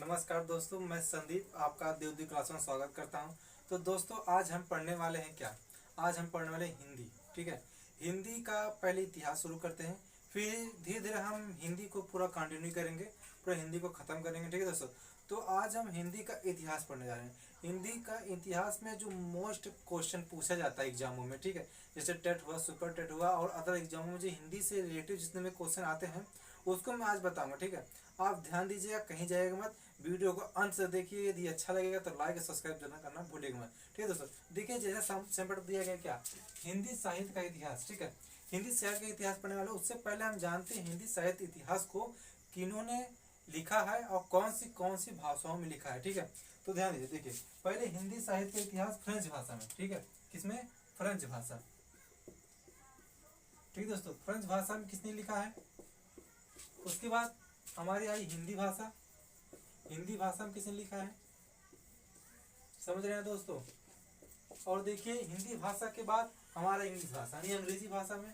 नमस्कार दोस्तों, मैं संदीप आपका देवदी क्लास में स्वागत करता हूं। तो दोस्तों आज हम पढ़ने वाले हैं क्या? आज हम पढ़ने वाले हैं हिंदी। ठीक है, हिंदी का पहले इतिहास शुरू करते हैं, फिर धीरे धीरे हम हिंदी को पूरा कंटिन्यू करेंगे, पूरा हिंदी को ख़त्म करेंगे। ठीक है दोस्तों, तो आज हम हिंदी का इतिहास पढ़ने जा रहे हैं। हिंदी का इतिहास में जो मोस्ट क्वेश्चन पूछा जाता है एग्जामों में, ठीक है, जैसे टेट हुआ, सुपर टेट हुआ और अदर एग्जामों में जो हिंदी से रिलेटिव जितने में क्वेश्चन आते हैं उसको मैं आज बताऊंगा। ठीक है, आप ध्यान दीजिएगा, कहीं जाएगा मत, वीडियो को अंत से देखिए। यदि अच्छा लगेगा तो लाइक और सब्सक्राइब जरूर करना भूलिएगा मत। ठीक है दोस्तों, देखिए जैसा सैंपल दिया गया क्या, हिंदी साहित्य का इतिहास। ठीक है, हिंदी साहित्य का इतिहास पढ़ने वाले उससे पहले हम जानते हैं हिंदी साहित्य इतिहास को किन्होंने लिखा है और कौन सी भाषाओं में लिखा है। ठीक है, तो ध्यान दीजिए, देखिए पहले हिंदी साहित्य का इतिहास फ्रेंच भाषा में। ठीक है, किसमें? फ्रेंच भाषा। ठीक है दोस्तों, फ्रेंच भाषा में किसने लिखा है? उसके बाद हमारी आई हिंदी भाषा। हिंदी भाषा में किसने लिखा है? समझ रहे हैं दोस्तों? और देखिए हिंदी भाषा के बाद हमारा इंग्लिश भाषा यानी अंग्रेजी भाषा में।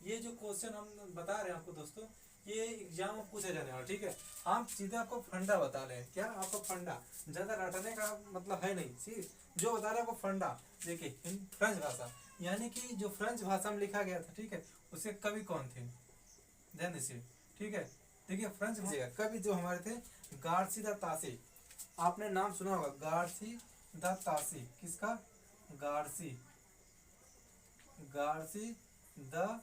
ये जो क्वेश्चन हम बता रहे हैं आपको दोस्तों, ये एग्जाम में पूछा जाने वाला। ठीक है, हम सीधा आपको फंडा बता रहे हैं। क्या? आपको फंडा, ज्यादा रटने का मतलब है नहीं, सिर्फ जो बता रहे हैं आपको फंडा। देखिए फ्रेंच भाषा यानी कि जो फ्रेंच भाषा में लिखा गया था, ठीक है, उसके कवि कौन थे? ध्यान दीजिए। ठीक है, देखिए फ्रेंच कवि जो हमारे थे, गार्सी द तासी। आपने नाम सुना होगा, गार्सी द तासी। किसका? गार्सी, गार्सी द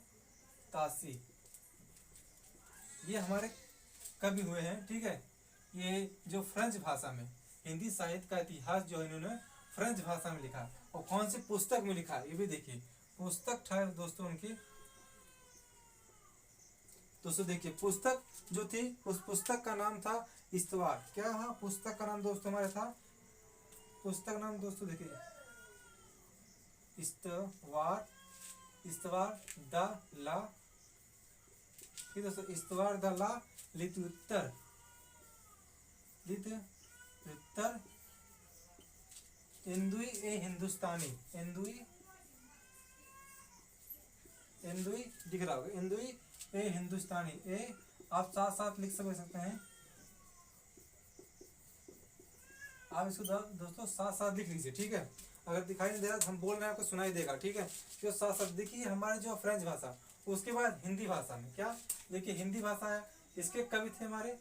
तासी। ये हमारे कवि हुए हैं। ठीक है, ये जो फ्रेंच भाषा में हिंदी साहित्य का इतिहास जो इन्होंने फ्रेंच भाषा में लिखा, और कौन सी पुस्तक में लिखा ये भी देखिए। पुस्तक था दोस्तों उनकी। दोस्तों देखिए पुस्तक जो थी, उस पुस्तक का नाम था इस्तवार। क्या? हाँ, पुस्तक का नाम दोस्तों हमारा था, पुस्तक नाम दोस्तों देखिए इस्तवार। इस्तवार द ला। ठीक दोस्तों, इस्तवार द ला लित्युत्तर। लित्युत्तर इंदुई ए हिंदुस्तानी। इंदुई, इंदुई दिख रहा होगा, इंदुई ए हिंदुस्तानी। ए आप साथ साथ लिख सकते हैं, आप इसको दोस्तों साथ साथ लिख लीजिए। ठीक है, अगर दिखाई नहीं दे रहा तो हम बोल रहे हैं आपको सुनाई देगा। ठीक है, तो साथ साथ देखिए हमारे जो फ्रेंच भाषा, उसके बाद हिंदी भाषा में क्या, देखिए हिंदी भाषा है, इसके कवि थे हमारे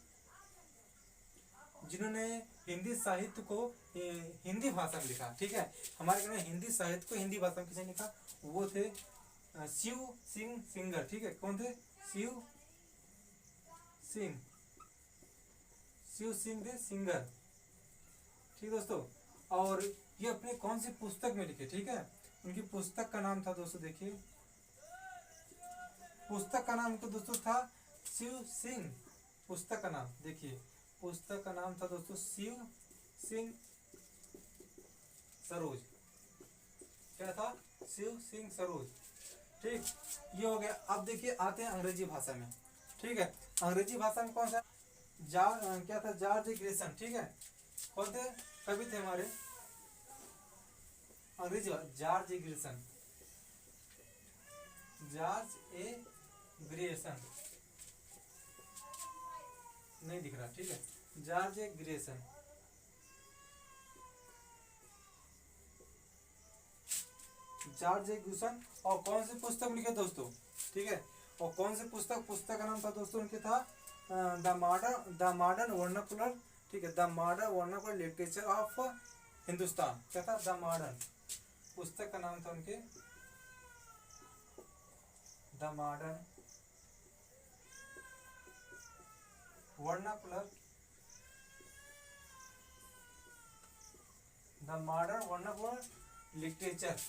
जिन्होंने हिंदी साहित्य को हिंदी भाषा में लिखा। ठीक है, हमारे कहने हिंदी साहित्य को हिंदी भाषा में किसने लिखा? वो थे शिव सिंह सिंगर। ठीक है, कौन थे? शिव सिंह, शिव सिंह थे सिंगर। ठीक दोस्तों, और ये अपने कौन सी पुस्तक में लिखे? ठीक है, उनकी पुस्तक का नाम था दोस्तों, देखिए पुस्तक का नाम तो दोस्तों था शिव सिंह। पुस्तक का नाम देखिए, पुस्तक का नाम था दोस्तों शिव सिंह सरोज। क्या था? शिव सिंह सरोज। ठीक, ये हो गया। अब देखिए आते हैं अंग्रेजी भाषा में। ठीक है, अंग्रेजी भाषा में कौन सा? क्या था? George Grayson. ठीक है, कौन थे? कवि थे हमारे अंग्रेजी, George Grayson. George A Grayson नहीं दिख रहा। ठीक है, George A Grayson. George A Grayson, और कौन सी पुस्तक में लिखे दोस्तों? ठीक है, और कौन सी पुस्तक? पुस्तक का नाम था दोस्तों उनके था द मॉडर्न वर्नाकुलर। ठीक है, the modern vernacular literature of Hindustan. क्या था? द मॉडर्न, पुस्तक का नाम था उनके the modern vernacular, the modern vernacular literature.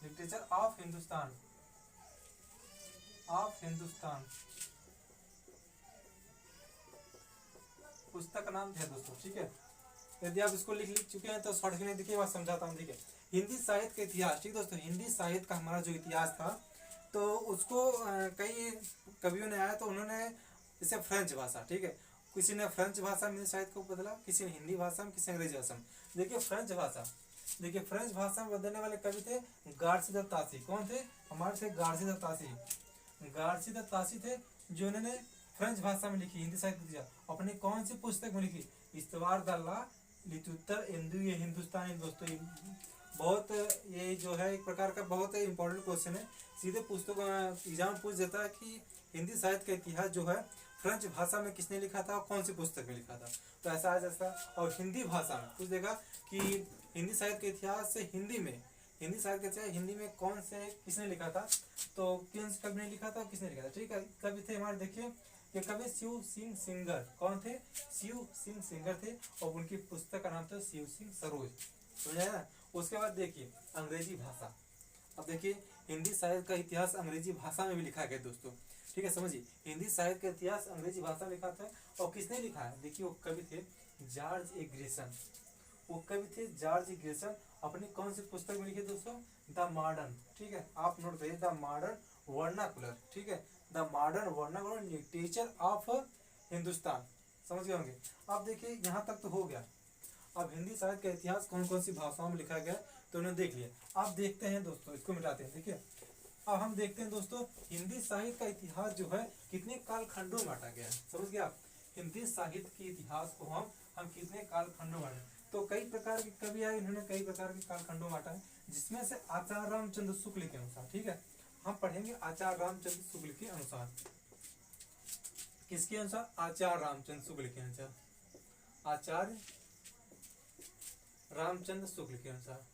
Literature of Hindustan, of Hindustan पुस्तक का नाम है दोस्तों। ठीक है, यदि आप इसको लिख चुके हैं तो शॉर्ट में देखिए, बात समझाता हूँ। देखिए हिंदी साहित्य का इतिहास। ठीक दोस्तों, हिंदी साहित्य का हमारा जो इतिहास था, तो उसको कई कवियों ने आया, तो उन्होंने जैसे फ्रेंच भाषा। ठीक है, किसी ने फ्रेंच भाषा में साहित्य को बदला, किसी ने हिंदी भाषा में, किसी ने अंग्रेजी भाषा में। देखिए फ्रेंच भाषा, देखिए फ्रेंच भाषा में बदलने वाले कवि थे गार्सी द तासी। कौन थे? हमारे थे गार्सी द तासी। गार्सी द तासी थे जो उन्होंने फ्रेंच भाषा में लिखी, हिंदी साहित्य दिया। अपनी कौन सी पुस्तक में लिखी? इस्तवार द ला लिटरेचर हिंदू, ये हिंदुस्तानी। दोस्तों ये बहुत, ये जो है एक प्रकार का बहुत इंपॉर्टेंट क्वेश्चन है। सीधे पुस्तक एग्जाम पूछ देता है कि हिंदी साहित्य का इतिहास जो है फ्रेंच भाषा में किसने लिखा था और कौन सी पुस्तक में लिखा था। तो ऐसा आ जाता। और हिंदी भाषा में पूछ देगा कि हिंदी साहित्य के इतिहास से हिंदी में, हिंदी साहित्य के इतिहास हिंदी में कौन से किसने लिखा था, तो किन कवि ने लिखा था और किसने लिखा था। ठीक है, कवि थे हमारे, देखिए ये कवि शिव सिंह सिंगर। कौन थे? शिव सिंह सिंगर थे और उनकी पुस्तक का नाम था शिव सिंह सरोज। समझ ना। उसके बाद देखिए अंग्रेजी भाषा। अब देखिए हिंदी साहित्य का इतिहास अंग्रेजी भाषा में भी लिखा गया दोस्तों। ठीक है, समझिए हिंदी साहित्य का इतिहास अंग्रेजी भाषा में लिखा था। और किसने लिखा है? देखिए वो कवि थे जॉर्ज ए ग्रेसन। वो कवि थे जॉर्ज ए ग्रेसन। अपनी कौन सी पुस्तक में लिखे दोस्तों? The modern. ठीक है, आप नोट करिए, द मॉडर्न वर्नाकुलर। ठीक है, the modern vernacular literature of Hindustan. समझ गए होंगे। अब देखिए यहाँ तक तो हो गया। अब हिंदी साहित्य का इतिहास कौन कौन सी भाषाओं में लिखा गया तो उन्होंने देख लिया। अब देखते हैं दोस्तों, इसको मिटाते हैं। देखिए अब हम देखते हैं दोस्तों हिंदी साहित्य का इतिहास जो है कितने कालखंडों में बांटा गया है। समझ गए आप? हिंदी साहित्य के इतिहास को हम कितने कालखंडों में बांटे। तो कई प्रकार के कवि आए, इन्होंने कई प्रकार के कालखंडों में बांटा है, जिसमें से आचार्य रामचंद्र शुक्ल के अनुसार। ठीक है, हम पढ़ेंगे आचार्य रामचंद्र शुक्ल के अनुसार। किसके अनुसार? आचार्य रामचंद्र शुक्ल के अनुसार। आचार्य रामचंद्र शुक्ल के अनुसार,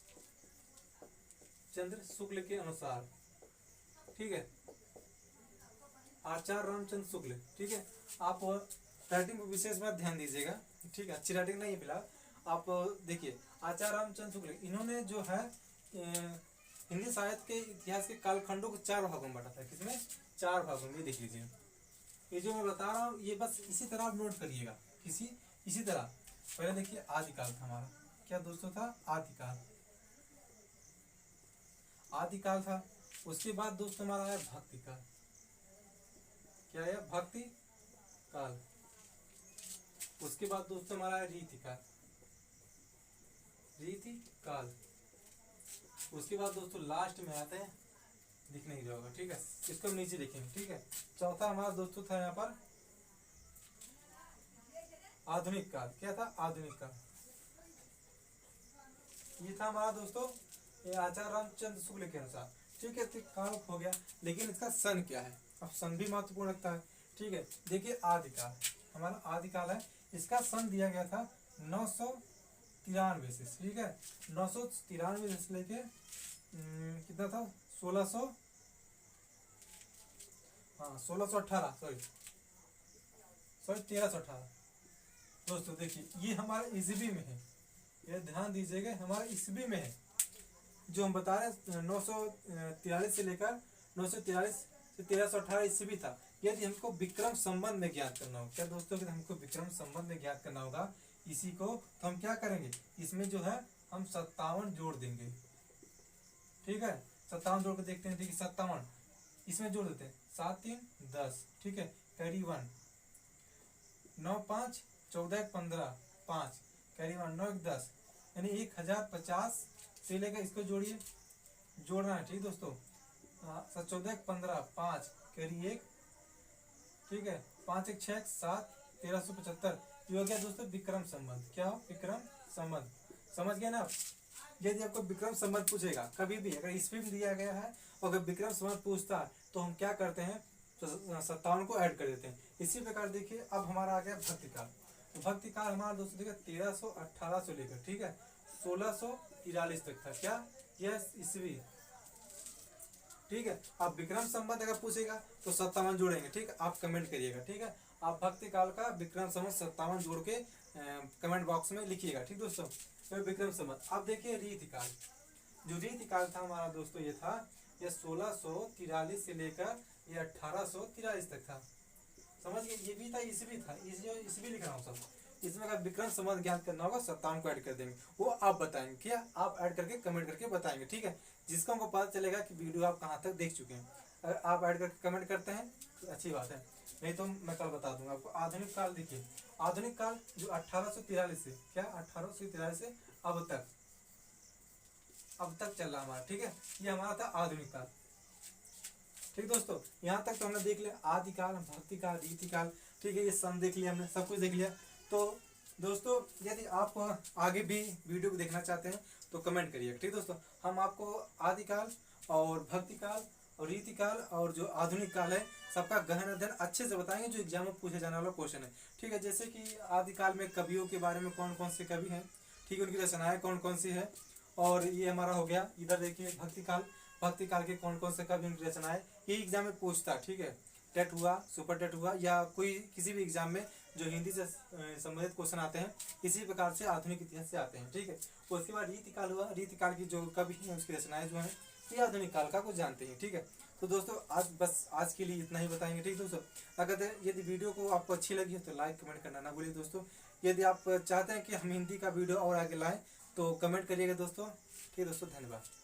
चंद्र शुक्ल के अनुसार। ठीक है, आचार्य रामचंद्र शुक्ल। ठीक है, आप राइटिंग को विशेष बात ध्यान दीजिएगा। ठीक है, अच्छी राइटिंग नहीं है फिलहाल। आप देखिए आचार्य रामचंद्र शुक्ल, इन्होंने जो है हिंदी साहित्य के इतिहास के कालखंडों को 4 भागों में बांटा था। किसमें? 4 भागों में। देख लीजिए ये जो मैं बता रहा हूँ, ये बस इसी तरह आप नोट करिएगा। इसी तरह पहले देखिए आदिकाल था हमारा। क्या दोस्तों था? आदिकाल। आदिकाल था। उसके बाद दोस्तों हमारा है भक्ति काल। क्या है? भक्ति काल। उसके बाद दोस्तों हमारा है रीति काल। रीति काल। उसके बाद दोस्तों लास्ट में आते हैं, दिख नहीं रहा होगा। ठीक है, इसको हम नीचे देखेंगे। ठीक है, चौथा हमारा दोस्तों था यहाँ पर आधुनिक काल। क्या था? आधुनिक काल। ये था हमारा दोस्तों ये आचार्य रामचंद्र शुक्ल के अनुसार। ठीक है, तो काल हो गया, लेकिन इसका सन क्या है? अब सन भी महत्वपूर्ण लगता है। ठीक है, देखिए आदिकाल हमारा आदिकाल है। इसका सन दिया गया था 993 से। ठीक है, 993 से लेके कितना था? 1600, हाँ 1618, सॉरी 1318। दोस्तों देखिए ये हमारे ईस्वी में है, ये ध्यान दीजिएगा, हमारे ईस्वी में है। जो हम बता रहे हैं 943 से लेकर 943 से 1318 ईस्वी था। यदि हमको विक्रम संबंध में ज्ञात करना हो, क्या दोस्तों कि हमको विक्रम संबंध में ज्ञात करना होगा इसी को, तो हम क्या करेंगे? इसमें जो है हम 57 जोड़ देंगे। ठीक है, 57 जोड़ के देखते हैं। देखिए 57 इसमें जोड़ देते हैं, 7 3 10। ठीक है, कैरी 1, 9 5 14 15 5, कैरी 1 9 1 10, यानी 1050 से लेकर इसको जोड़िए, जोड़ना है। ठीक दोस्तों, 14 15 5, कैरी 1। ठीक है, 5 1 6 7, 1375। ये हो गया दोस्तों विक्रम संबंध। क्या हो? विक्रम संबंध। समझ गए ना आप? यदि आपको विक्रम संबंध पूछेगा कभी भी, अगर ईस्वी में दिया गया है और अगर विक्रम संबंध पूछता है तो हम क्या करते हैं? तो 57 को ऐड कर देते हैं। इसी प्रकार देखिए अब हमारा आ गया भक्ति काल। तो भक्ति काल हमारा दोस्तों देखिए 1318 से लेकर, ठीक है, 1643 तक था। क्या? यह ईस्वी। ठीक है, आप विक्रम संबंध अगर पूछेगा तो 57 जोड़ेंगे। ठीक है, आप कमेंट करिएगा। ठीक है, आप भक्ति काल का विक्रम संबंध 57 जोड़ के कमेंट बॉक्स में लिखिएगा। ठीक दोस्तों, तो विक्रम संबंध। अब देखिए रीति काल। जो रीति काल था हमारा दोस्तों ये था, ये 1643 से लेकर ये 1843 तक था। समझ गए? ये भी था, ईस्वी था, ईस्वी लिख रहा हूँ सब। इसमें अगर विक्रम संबंध ज्ञात करना होगा 57 को ऐड कर देंगे, वो आप बताएंगे। क्या? आप ऐड करके कमेंट करके बताएंगे। ठीक है, जिसको हमको पता चलेगा कि वीडियो आप कहाँ तक देख चुके हैं। अगर आप ऐड करके कमेंट करते हैं तो अच्छी बात है, नहीं तो मैं कल बता दूंगा आपको। आधुनिक काल देखिए, आधुनिक काल जो 1843 से, क्या 1843 से अब तक चल रहा हमारा। ठीक है, ये हमारा था आधुनिक काल। ठीक दोस्तों, यहाँ तक तो हमने देख लिया आदिकाल, भक्तिकाल, रीतिकाल, ठीक है, ये सम देख लिया हमने, सब कुछ देख लिया। तो दोस्तों यदि आप आगे भी वीडियो को देखना चाहते हैं तो कमेंट करिए, ठीक दोस्तों। हम आपको आदिकाल और भक्तिकाल और रीतिकाल और जो आधुनिक काल है सबका गहन अध्ययन अच्छे से बताएंगे, जो एग्जाम में पूछे जाने वाला क्वेश्चन है, ठीक है। जैसे कि आदिकाल में कवियों के बारे में कौन कौन से कवि हैं, ठीक है, उनकी रचनाएं कौन कौन सी है। और ये हमारा हो गया, इधर देखिए भक्तिकाल, भक्तिकाल के कौन कौन से कवि, उनकी रचनाएं, ये एग्जाम में पूछता है, ठीक है। टेट हुआ, सुपर टेट हुआ, या कोई किसी भी एग्जाम में जो हिंदी से संबंधित क्वेश्चन आते हैं इसी प्रकार से आधुनिक इतिहास से आते हैं, ठीक है। उसके बाद रीतिकाल हुआ, रीतिकाल की जो कवि हैं उसकी रचनाएं जो हैं ये आधुनिक काल का कुछ जानते हैं, ठीक है। तो दोस्तों आज के लिए इतना ही बताएंगे, ठीक दोस्तों। अगर यदि वीडियो को आपको अच्छी लगी है तो लाइक कमेंट करना ना भूलिए दोस्तों। यदि आप चाहते हैं कि हम हिंदी का वीडियो और आगे लाएं तो कमेंट करिएगा दोस्तों, ठीक है दोस्तों, धन्यवाद।